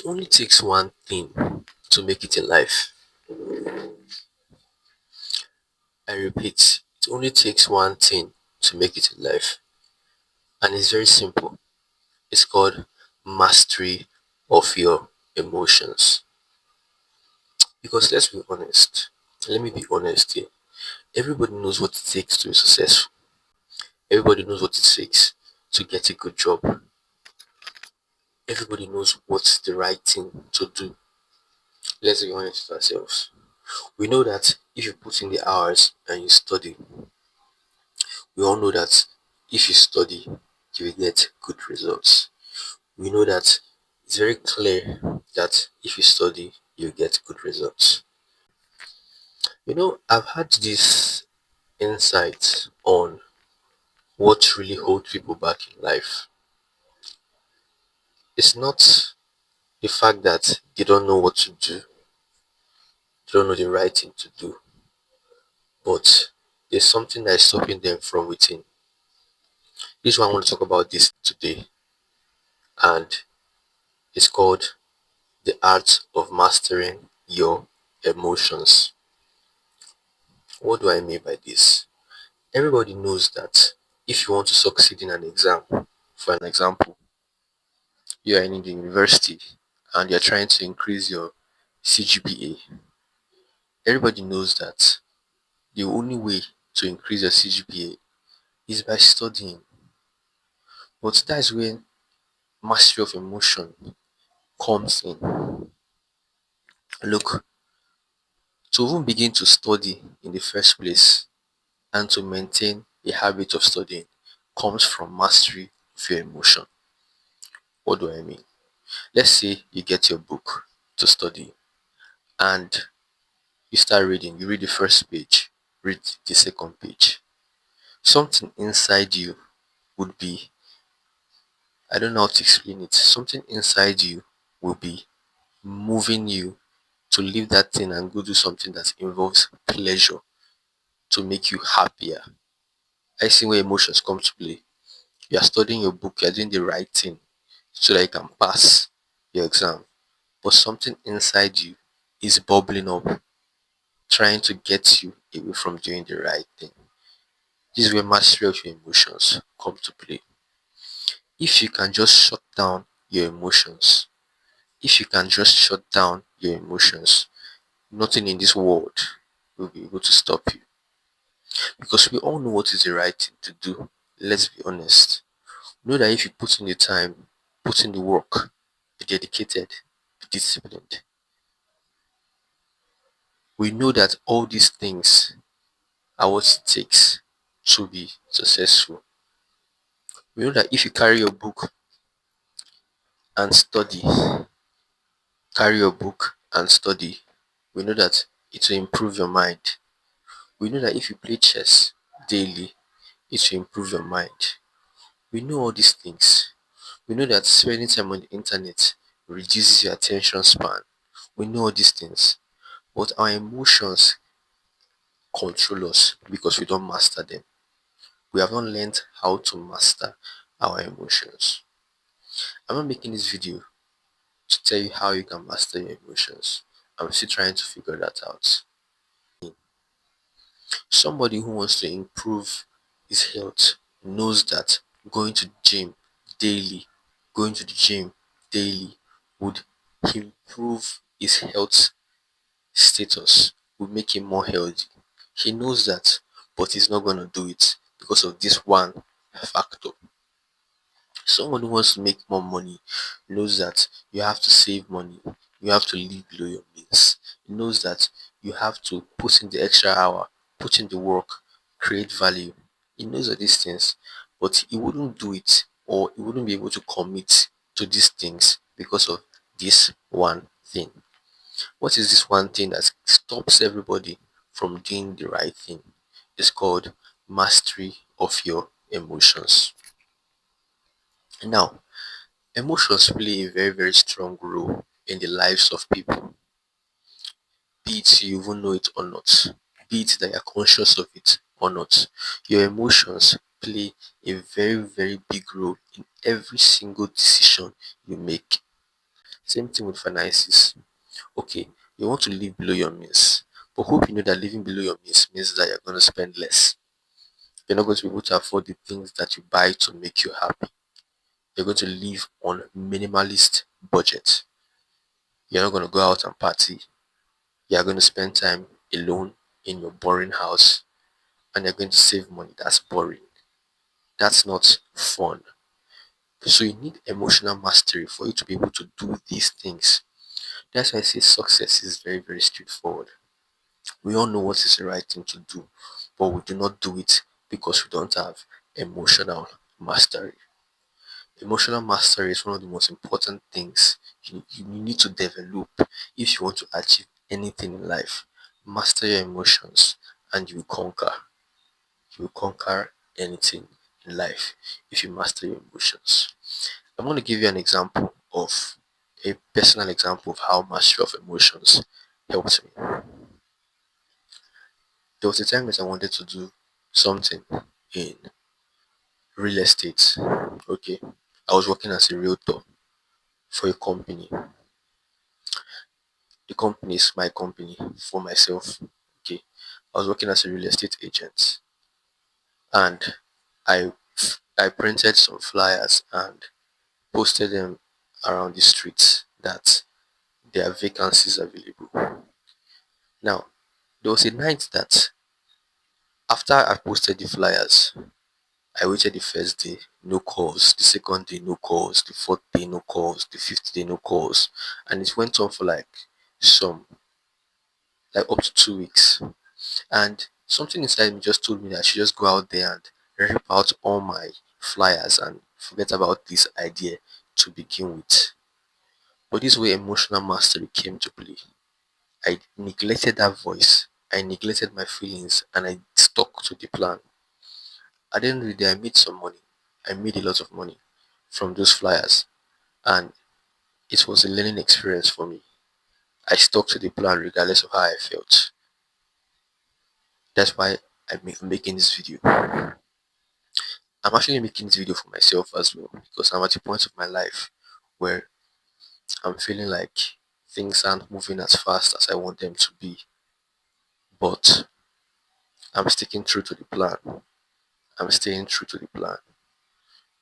only takes one thing to make it in life. I repeat, it only takes one thing to make it in life. And it's very simple. It's called mastery of your emotions. Because let's be honest. Let me be honest here. Everybody knows what it takes to be successful. Everybody knows what it takes to get a good job. Everybody knows what's the right thing to do. Let's be honest with ourselves. We know that if you put in the hours and you study, we all know that if you study, you will get good results. We know that it's very clear that if you study, you get good results. I've had this insight on what really holds people back in life. It's not the fact that they don't know what to do, they don't know the right thing to do, but there's something that is stopping them from within. This is why I want to talk about this today, and it's called the art of mastering your emotions. What do I mean by this? Everybody knows that if you want to succeed in an exam, for an example, you are in the university and you're trying to increase your CGPA. Everybody knows that the only way to increase your CGPA is by studying. But that's when mastery of emotion comes in. Look, to even begin to study in the first place and to maintain a habit of studying comes from mastery of your emotion. What do I mean? Let's say you get your book to study and you start reading. You read the first page, read the second page. Something inside you would be, I don't know how to explain it, something inside you will be moving you to leave that thing and go do something that involves pleasure to make you happier. I see where emotions come to play. You are studying your book, you are doing the right thing so that you can pass your exam. But something inside you is bubbling up, trying to get you away from doing the right thing. This is where mastery of your emotions come to play. If you can just shut down your emotions, if you can just shut down your emotions, nothing in this world will be able to stop you. Because we all know what is the right thing to do. Let's be honest. Know that if you put in the time, put in the work, be dedicated, be disciplined. We know that all these things are what it takes to be successful. We know that if you carry your book and study, carry your book and study, we know that it will improve your mind. We know that if you play chess daily, it will improve your mind. We know all these things. We know that spending time on the internet reduces your attention span. We know all these things. But our emotions control us because we don't master them. We have not learned how to master our emotions. I'm not making this video to tell you how you can master your emotions. I'm still trying to figure that out. Somebody who wants to improve his health knows that going to the gym daily, going to the gym daily would improve his health status, would make him more healthy. He knows that, but he's not going to do it because of this one factor. Someone who wants to make more money knows that you have to save money. You have to live below your means. He knows that you have to put in the extra hour, put in the work, create value. He knows all these things, but he wouldn't do it or he wouldn't be able to commit to these things because of this one thing. What is this one thing that stops everybody from doing the right thing? It's called mastery of your emotions. Now, emotions play a very, very strong role in the lives of people, be it you even know it or not, be it that you're conscious of it or not. Your emotions play a very, very big role in every single decision you make. Same thing with finances. Okay, you want to live below your means, but hope you know that living below your means means that you're going to spend less. You're not going to be able to afford the things that you buy to make you happy. You're going to live on minimalist budget. You're not going to go out and party. You're going to spend time alone in your boring house, and you're going to save money. That's boring. That's not fun. So you need emotional mastery for you to be able to do these things. That's why I say success is very, very straightforward. We all know what is the right thing to do, but we do not do it because we don't have emotional mastery. Emotional mastery is one of the most important things you need to develop if you want to achieve anything in life. Master your emotions and you will conquer. You will conquer anything in life if you master your emotions. I'm going to give you an example of a personal example of how mastery of emotions helped me. There was a time that I wanted to do something in real estate. Okay. I was working as a realtor for a company. The company is my company for myself. Okay. I was working as a real estate agent and I I printed some flyers and posted them around the streets that there are vacancies available. Now, there was a night that after I posted the flyers, I waited the first day, no calls, the second day, no calls, the fourth day, no calls, the fifth day, no calls, and it went on for some, like up to 2 weeks. And something inside me just told me that I should just go out there and rip out all my flyers and forget about this idea to begin with. But this way emotional mastery came to play. I neglected that voice, I neglected my feelings, and I stuck to the plan. At the end of the day, I made some money. I made a lot of money from those flyers, and it was a learning experience for me. I stuck to the plan regardless of how I felt. That's why I'm making this video. I'm actually making this video for myself as well because I'm at a point of my life where I'm feeling like things aren't moving as fast as I want them to be, but I'm sticking true to the plan. I'm staying true to the plan.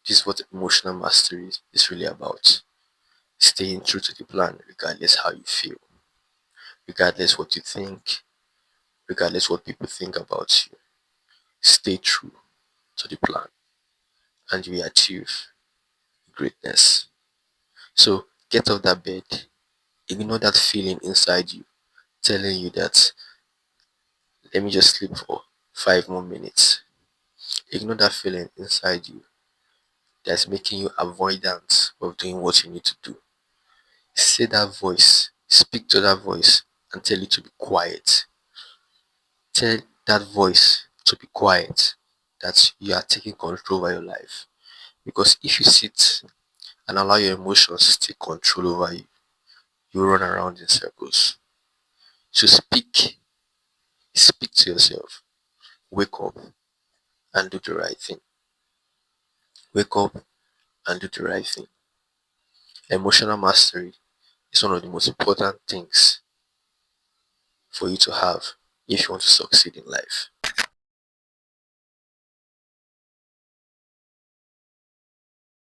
This is what emotional mastery is really about. Staying true to the plan regardless how you feel, regardless what you think, regardless what people think about you. Stay true to the plan and you will achieve greatness. So get off that bed, ignore that feeling inside you telling you that let me just sleep for 5 more minutes. Ignore that feeling inside you that's making you avoidant of doing what you need to do. Say that voice, speak to that voice and tell it to be quiet. Tell that voice to be quiet, that you are taking control over your life. Because if you sit and allow your emotions to take control over you, you run around in circles. So speak to yourself, wake up and do the right thing. Wake up and do the right thing. Emotional mastery is one of the most important things for you to have if you want to succeed in life.